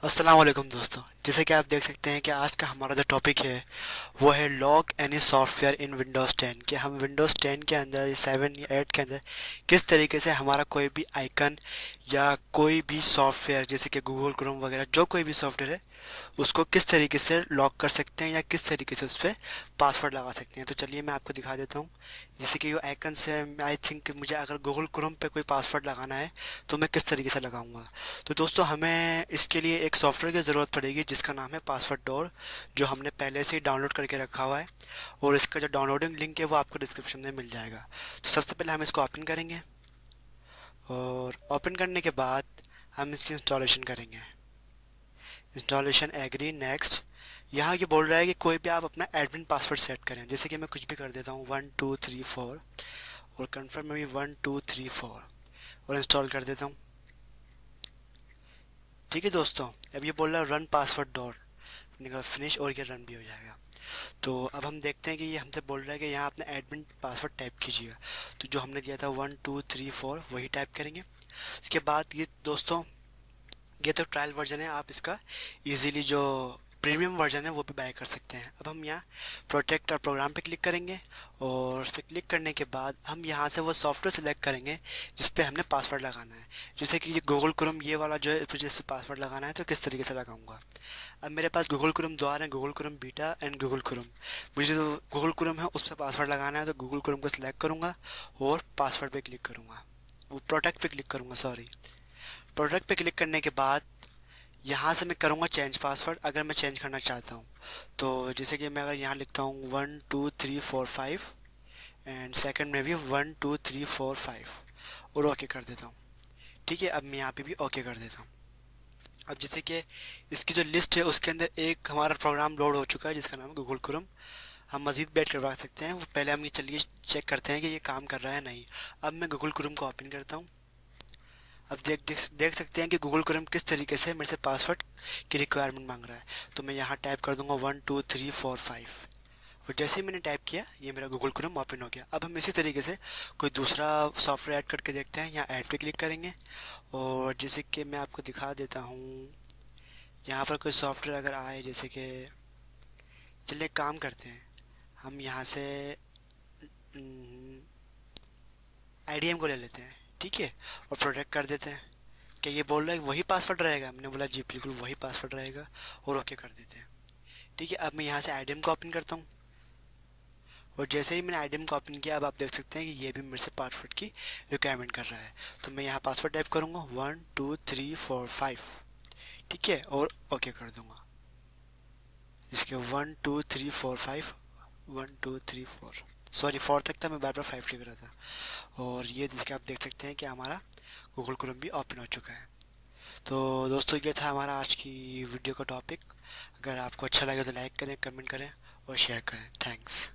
अस्सलाम वालेकुम दोस्तों। जैसे कि आप देख सकते हैं कि आज का हमारा जो टॉपिक है वो है lock any software in Windows 10 कि हम विंडोज़ 10 के अंदर या 7 या 8 के अंदर किस तरीके से हमारा कोई भी आइकन या कोई भी सॉफ्टवेयर जैसे कि गूगल क्रोम वगैरह जो कोई भी सॉफ्टवेयर है उसको किस तरीके से लॉक कर सकते हैं या किस तरीके से उस पर पासवर्ड लगा सकते हैं। तो चलिए मैं आपको दिखा देता हूँ। जैसे कि ये आइकन्स है, आई थिंक मुझे अगर गूगल क्रोम पे कोई पासवर्ड लगाना है तो मैं किस तरीके से लगाऊंगा। तो दोस्तों हमें इसके लिए एक सॉफ्टवेयर की ज़रूरत पड़ेगी जिसका नाम है पासवर्ड डोर, जो हमने पहले से ही डाउनलोड करके रखा हुआ है और इसका जो डाउनलोडिंग लिंक है वो आपको डिस्क्रिप्शन में मिल जाएगा। तो सबसे पहले हम इसको ओपन करेंगे और ओपन करने के बाद हम इसकी इंस्टॉलेशन करेंगे। Installation agree next. यहाँ ये बोल रहा है कि कोई भी आप अपना एडमिन पासवर्ड सेट करें, जैसे कि मैं कुछ भी कर देता हूँ 1234 और कन्फर्म में भी 1234 और इंस्टॉल कर देता हूँ। ठीक है दोस्तों, अब ये बोल रहा है रन पासवर्ड डोर, निकल फिनिश और ये रन भी हो जाएगा। तो अब हम देखते हैं कि ये हमसे बोल रहा है कि यहाँ अपना एडमिन पासवर्ड टाइप कीजिएगा। तो जो हमने दिया था 1234 वही टाइप करेंगे। इसके बाद ये दोस्तों ये तो ट्रायल वर्जन है, आप इसका इजीली जो प्रीमियम वर्जन है वो भी बाय कर सकते हैं। अब हम यहाँ प्रोटेक्ट और प्रोग्राम पे क्लिक करेंगे और उस पर क्लिक करने के बाद हम यहाँ से वो सॉफ्टवेयर सेलेक्ट करेंगे जिस पे हमने पासवर्ड लगाना है। जैसे कि ये गूगल क्रोम ये वाला जो है, इस जैसे पासवर्ड लगाना है तो किस तरीके से लगाऊंगा। अब मेरे पास गूगल क्रोम दो आ रहे हैं, Google Chrome beta and Google Chrome. मुझे जो गूगल क्रोम है उस पर पासवर्ड लगाना है तो गूगल क्रोम को सिलेक्ट करूँगा और पासवर्ड पे क्लिक करूँगा, वो प्रोटेक्ट पे क्लिक करूँगा, सॉरी। प्रोटेक्ट पे क्लिक करने के बाद यहाँ से मैं करूँगा चेंज पासवर्ड अगर मैं चेंज करना चाहता हूँ। तो जैसे कि मैं अगर यहाँ लिखता हूँ 12345 एंड सेकंड में भी 12345 और ओके कर देता हूँ। ठीक है, अब मैं यहाँ पे भी ओके कर देता हूँ। अब जैसे कि इसकी जो लिस्ट है उसके अंदर एक हमारा प्रोग्राम लोड हो चुका है जिसका नाम है गूगल क्रोम। हम मज़ीद बैठ करवा सकते हैं, वो पहले हम ये चलिए चेक करते हैं कि ये काम कर रहा है नहीं। अब मैं गूगल क्रोम को ओपन करता हूँ। अब देख सकते हैं कि गूगल क्रोम किस तरीके से मेरे से पासवर्ड की रिक्वायरमेंट मांग रहा है। तो मैं यहाँ टाइप कर दूंगा 12345 और जैसे ही मैंने टाइप किया ये मेरा गूगल क्रोम ओपन हो गया। अब हम इसी तरीके से कोई दूसरा सॉफ्टवेयर ऐड करके देखते हैं। यहाँ ऐड पे क्लिक करेंगे और जैसे कि मैं आपको दिखा देता हूँ, यहाँ पर कोई सॉफ्टवेयर अगर आए, जैसे कि चलिए काम करते हैं, हम यहाँ से आईडीएम को ले लेते हैं। ठीक है, और प्रोटेक्ट कर देते हैं। क्या ये बोल रहा है कि वही पासवर्ड रहेगा, मैंने बोला जी बिल्कुल वही पासवर्ड रहेगा और ओके कर देते हैं। ठीक है, अब मैं यहाँ से आईडीएम को ओपन करता हूँ और जैसे ही मैंने आईडीएम को ओपन किया अब आप देख सकते हैं कि ये भी मेरे से पासवर्ड की रिक्वायरमेंट कर रहा है। तो मैं यहाँ पासवर्ड टाइप करूँगा 12345। ठीक है, और ओके कर दूँगा। इसके 12345 1234, सॉरी 4 तक था, मैं बार बार 5 लिख रहा था। और ये देखिए आप देख सकते हैं कि हमारा गूगल क्रोम भी ओपन हो चुका है। तो दोस्तों ये था हमारा आज की वीडियो का टॉपिक। अगर आपको अच्छा लगे तो लाइक करें, कमेंट करें और शेयर करें। थैंक्स।